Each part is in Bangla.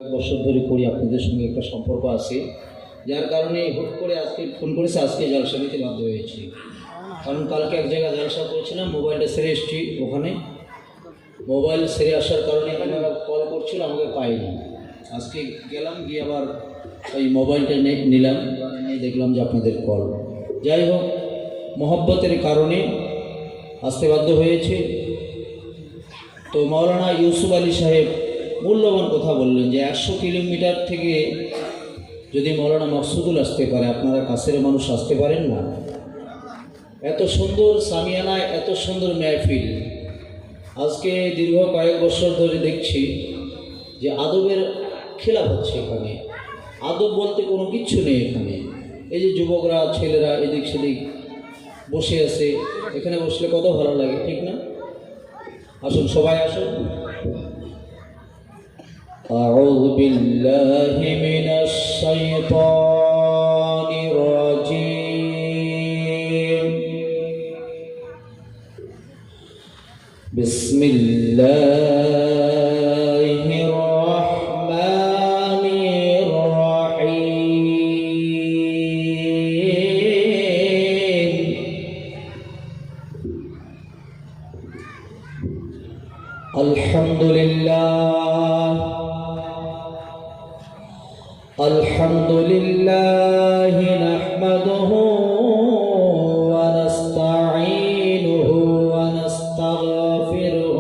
বছর ধরে করি আপনাদের সঙ্গে একটা সম্পর্ক আছে, যার কারণে হুট করে আজকে ফোন করেছে, আজকে জলসা নিতে বাধ্য হয়েছি। কারণ কালকে এক জায়গায় জলসা করেছিলাম, মোবাইলটা সেরে এসেছি, ওখানে মোবাইল সেরে আসার কারণে আপনারা কল করছিল, আমাকে পাইনি। আজকে গেলাম, গিয়ে আবার ওই মোবাইলটা নিলাম, নিয়ে দেখলাম যে আপনাদের কল। যাই হোক, মহব্বতের কারণে আসতে বাধ্য হয়েছে। তো মাওলানা ইউসুফ আলী সাহেব মূল্যবান কথা বললেন যে 100 কিলোমিটার থেকে যদি মাওলানা মকসুদুল আসতে পারে, আপনারা কাছের মানুষ আসতে পারেন না? এত সুন্দর সামিয়ানায়, এত সুন্দর মেহফিল। আজকে দীর্ঘ কয়েক বছর ধরে দেখছি যে আদবের খেলা হচ্ছে এখানে। আদব বলতে কোনো কিচ্ছু নেই এখানে। এই যে যুবকরা, ছেলেরা এদিক সেদিক বসে আছে, এখানে বসলে কত ভালো লাগে, ঠিক না? আসুন, সবাই আসুন। أعوذ بالله من الشيطان الرجيم. بسم الله الرحمن الرحيم. الحمد لله، الحمد لله نحمده ونستعينه ونستغفره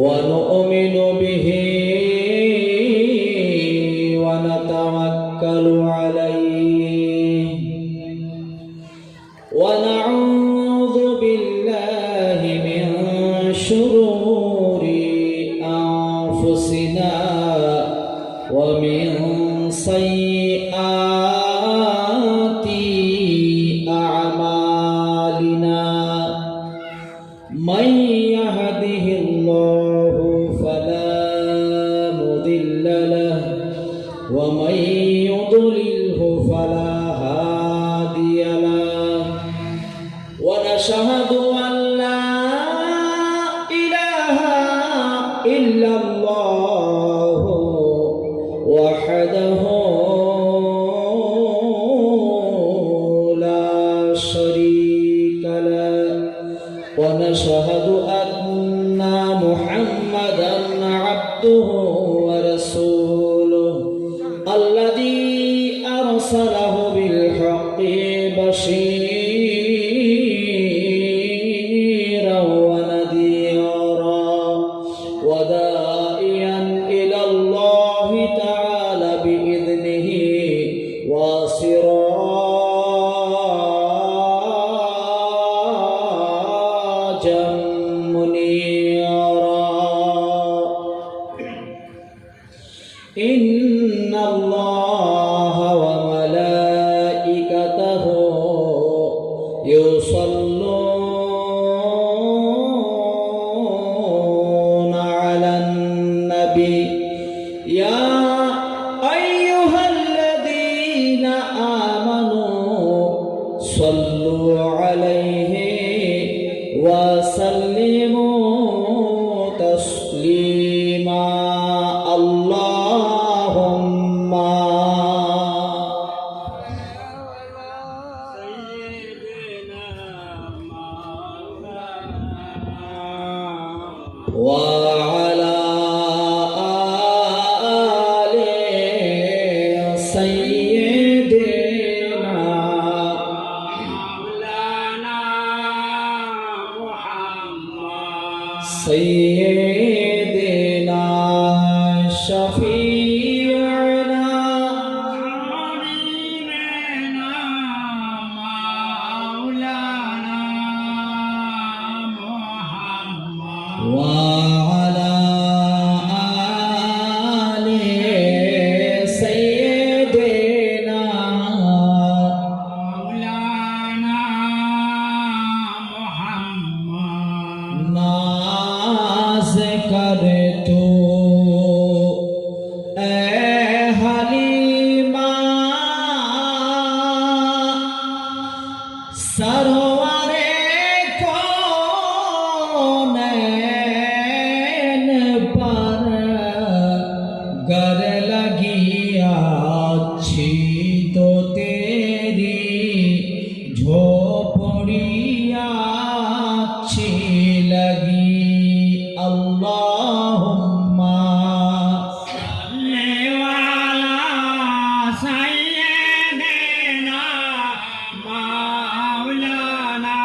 ونؤمن به ونتوكل عليه ونعوذ بالله من شرور أنفسنا ومن سيئات أعمالنا. من يهده الله فلا مضل له ومن يضلله فلا هادي له. ونشهد أن لا إله إلا الله وحده لا شريك له. ونشهد أن محمدا عبده ورسوله الذي أرسله بالحق بشيرا ونذيرا وداعيا إلى الله تعالى بإذنه وسراجا منيرا. إن الله وملائكته يصلون على النبي. يا أيها الذين آمنوا صلوا عليه وسلموا تسليما. اللهم गर लगियाछि तो तेरी झोपड़ियाछि लगी अल्लाहुम्मा सल्ली वाला सय्यदना मौलाना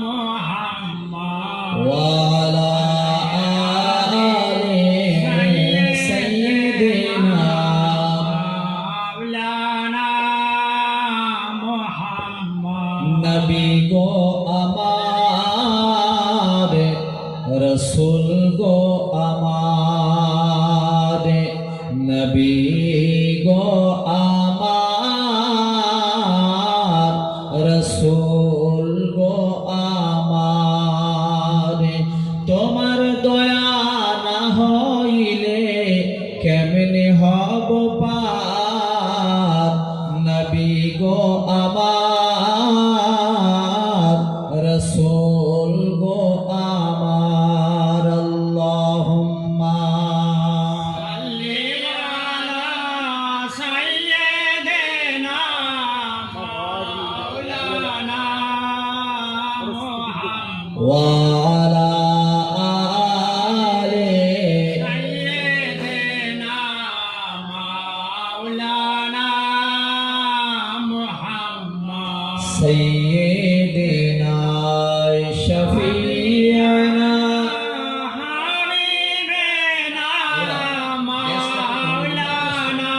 मुहम्मद वाला नबी गो अमार रसूल गो अमार नबी गो अमार रसूल गो अमार তোমার দয়া না হইলে কেমনে হব পার নবী গো আমার রসূল গো আমার আল্লাহুম্মা সাল্লি আলা সাইয়্যিদিনা মাওলানা মুহাম্মদ ওয়া আলা আলি সাইয়্যিদিনা মাওলানা মুহাম্মদ سيدنا شفيعنا حبيبنا مولانا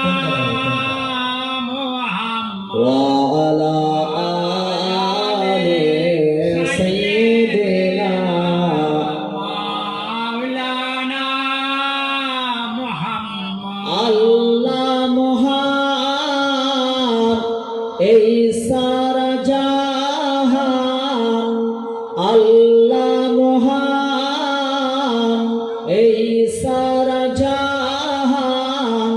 محمد وعلى آل سيدنا مولانا محمد الله مهار এই সারা জাহান আল্লাহ মহান এই সারা জাহান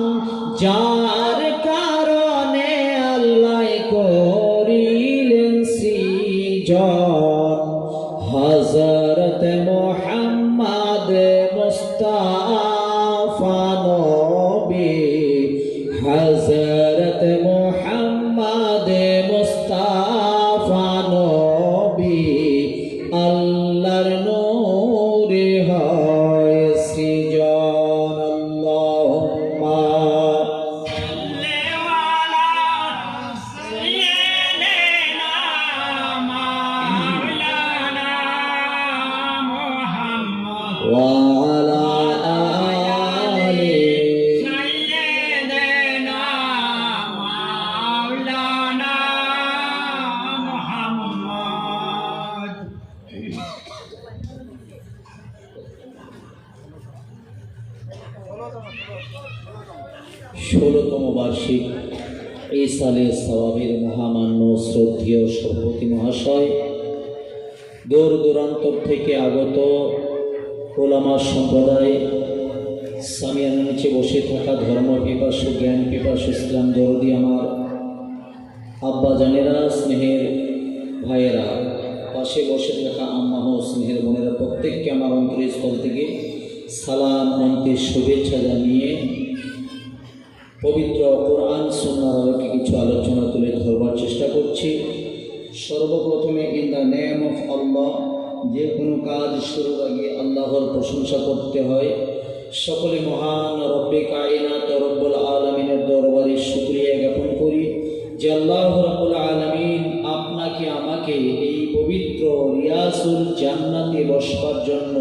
যার কারণে আল্লাহ করিলেন সৃজন হযরত মুহাম্মদ মুস্তাফা নবী হযরত মুহাম্মদ মুস্তাফা নবী আল্লাহর নূরে হয় সৃজন আল্লাহুম্মা সাল্লি আলা সাইয়্যিদিনা মাওলানা মুহাম্মদ ওয়া আলা আলি সাইয়্যিদিনা মাওলানা মুহাম্মদ 16তম বার্ষিক এই সালে সওয়াবের মহামান্য শ্রদ্ধেয় সভাপতি মহাশয়, দূর দূরান্তর থেকে আগত ওলামা সম্প্রদায়, সামিয়ানার নিচে বসে থাকা ধর্ম পিপাসু, জ্ঞান পিপাসু, ইসলাম দরদি আমার আব্বা জানেরা, স্নেহের ভাইয়েরা, পাশে বসে থাকা আম্মা ও স্নেহের বোনেরা, প্রত্যেককে আমার অন্তরস্থল থেকে সালাম অন্তের শুভেচ্ছা জানিয়ে পবিত্র কোরআন সুন্নাহর আলোকে কিছু আলোচনা তুলে ধরবার চেষ্টা করছি। সর্বপ্রথমে ইন দ্য নেম অফ আল্লাহ, যে কোনো কাজ শুরুর আগে আল্লাহর প্রশংসা করতে হয়। সকলে মহান রব্বে কায়নাত রব্বুল আলামিনের দরবারে শুকরিয়া জ্ঞাপন করি যে আল্লাহ রব্বুল আলামিন আপনাকে আমাকে এই পবিত্র রিয়াজুল জান্নাতে বসবার জন্য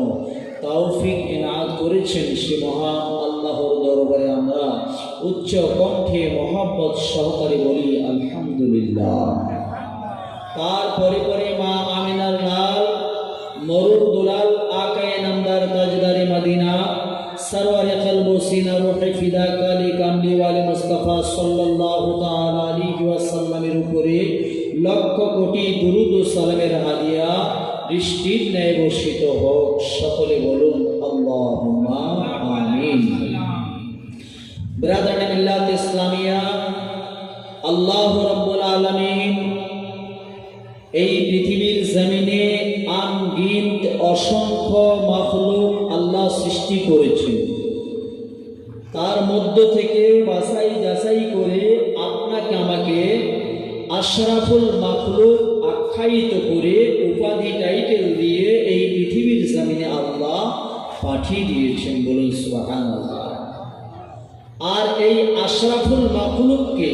তৌফিক ইনায়াত করেছেন। সে মহান আল্লাহর দরবারে আমরা উচ্চ কণ্ঠে মহব্বত সহকারে বলি আলহামদুলিল্লাহ। তারপরে পরে মা আমিনার লাল মরুর দুলাল আকায়ে নামদার তাজদারে মদিনা সরওয়ারে কলব সিনা রূহে ফিদা কালি কামলি ওয়ালি মুস্তাফা সাল্লাল্লাহু তাআলা আলাইহি ওয়াসাল্লামের উপরে লক্ষ কোটি দুরূদ ও সালামের হাদিয়া বৃষ্টির ন্যায় বর্ষিত হোক। সকলে বলুন আল্লাহুম্মা আমিন। ব্রাদার মিল্লাত ইসলামিয়া, আল্লাহ রাব্বুল আলামিন এই পৃথিবীর জমিনে আনগিনত অসংখ্য মাখলুক আল্লাহ সৃষ্টি করেছেন। মধ্য থেকে বাছাই যাচাই করে আপনাকে আমাকে আশরাফুল মাখলুক আখ্যায়িত করে উপাধি টাইটেল দিয়ে এই পৃথিবীর জমিনে আল্লাহ পাঠিয়ে দিয়েছেন, বলুন সুবহানাল্লাহ। আর এই আশরাফুল মাখলুককে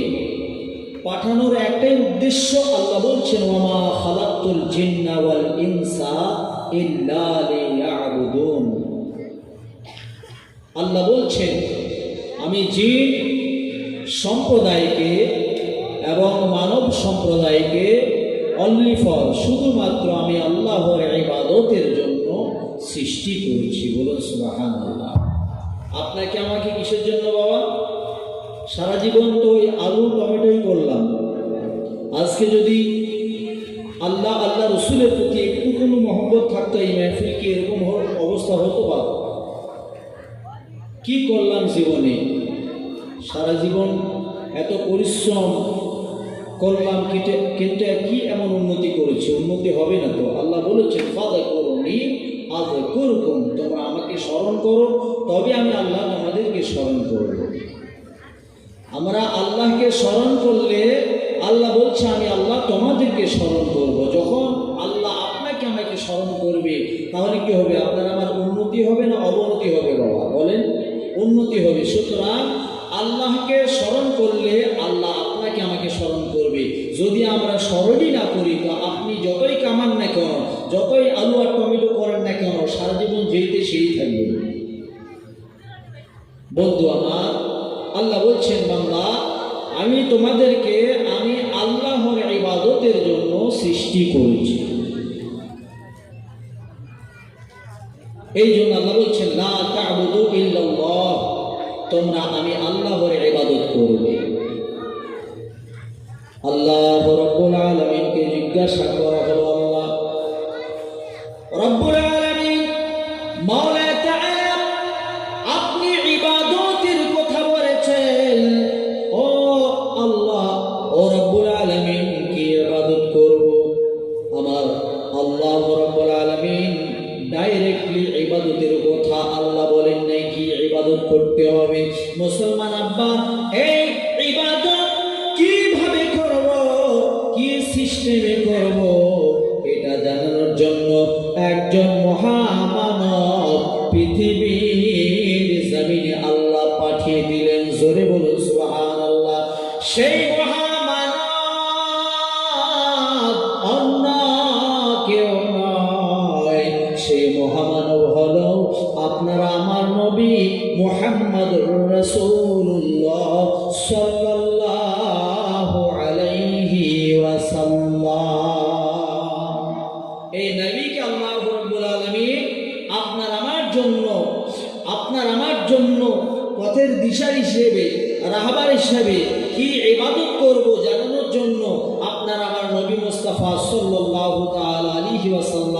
পাঠানোর একটাই উদ্দেশ্য, আল্লাহ বলছেন ওয়ামা খালাকতুল জিন্না ওয়াল ইনসা ইল্লা লিয়াবুদুন। আল্লাহ বলছেন আমি জিন সম্প্রদায়কে এবং মানব সম্প্রদায়কে অনলি ফর শুধুমাত্র আমি আল্লাহর ইবাদতের জন্য সৃষ্টি করেছি, বলুন সুবহানাল্লাহ। আপনাকে আমাকে কিসের জন্য বাবা? সারা জীবন তো ওই আলু টমেটোই করলাম। আজকে যদি আল্লাহ রসুলের প্রতি একটু কোনো মহব্বত থাকতো, এই মেহফিল কি এরকম অবস্থা হতো? বা কি করলাম জীবনে? সারা জীবন এত পরিশ্রম করলাম, কিন্তু কি এমন উন্নতি করেছে? উন্নতি হবে না তো। আল্লাহ বলেছেন ফাযকুরুনি আযকুরকুম, তোমরা আমাকে স্মরণ করো তবে আমি আল্লাহ তোমাদেরকে স্মরণ করব। আমরা আল্লাহকে স্মরণ করলে আল্লাহ বলছে আমি আল্লাহ তোমাদেরকে স্মরণ করব। যখন আল্লাহ আপনাকে আমাকে স্মরণ করবে তাহলে কি হবে? আপনার আমার উন্নতি হবে না অবনতি হবে? বাবা বলেন, উন্নতি হবে। সুতরাং আল্লাহকে স্মরণ করলে আল্লাহ আপনাকে আমাকে স্মরণ করবে। যদি আমরা স্মরণই না করি তো আপনি যতই কামান না কেন, যতই আলু আর টমেটো করেন না কেন, সারা জীবন যেইতে সেই থাকবে। বন্ধু আমার, আল্লাহ বলছেন বান্দা আমি তোমাদেরকে আমি আল্লাহর ইবাদতের জন্য সৃষ্টি করেছি। এই জন্য আল্লাহ বলছেন লা তা'বুদু ইল্লাল্লাহ, তোমরা আমি আল্লাহর ইবাদত করবে। আল্লাহ রাব্বুল আলামিনকে জিজ্ঞাসা করা হলো, আল্লাহ রাব্বুল আলামিন মাওলা তাআলা আপনি ইবাদতের কথা বলেছেন, ও আল্লাহ ও রাব্বুল আলামিন কি ইবাদত করব? আমার আল্লাহ রাব্বুল আলামিন ডাইরেক্টলি ইবাদতের কথা আল্লাহ বলেন নাই কি ইবাদত করতে হবে। মুসলমান আব্বা, এই ইবাদত কিভাবে করব, কি সিস্টেমে করব, এটা জানানোর জন্য একজন মহামানব পৃথিবীর জমিনে আল্লাহ পাঠিয়ে দিলেন। জোরে বলুন সুবহানাল্লাহ। সেই মহামানব অন্য কেউ নয়, সেই মহামানব হলো আপনারা আমার নবী মুহাম্মদুর রাসূলুল্লাহ সাল্লাল্লাহু আলাইহি ওয়াসাল্লাম। এই নবীকে আল্লাহ রাব্বুল আলামিন আপনার আমার জন্য পথের দিশা হিসেবে, রাহবার হিসেবে কি ইবাদত করব জানানোর জন্য আপনার আমার নবী মুস্তাফা সাল্লাল্লাহু তাআলা আলাইহি ওয়াসাল্লাম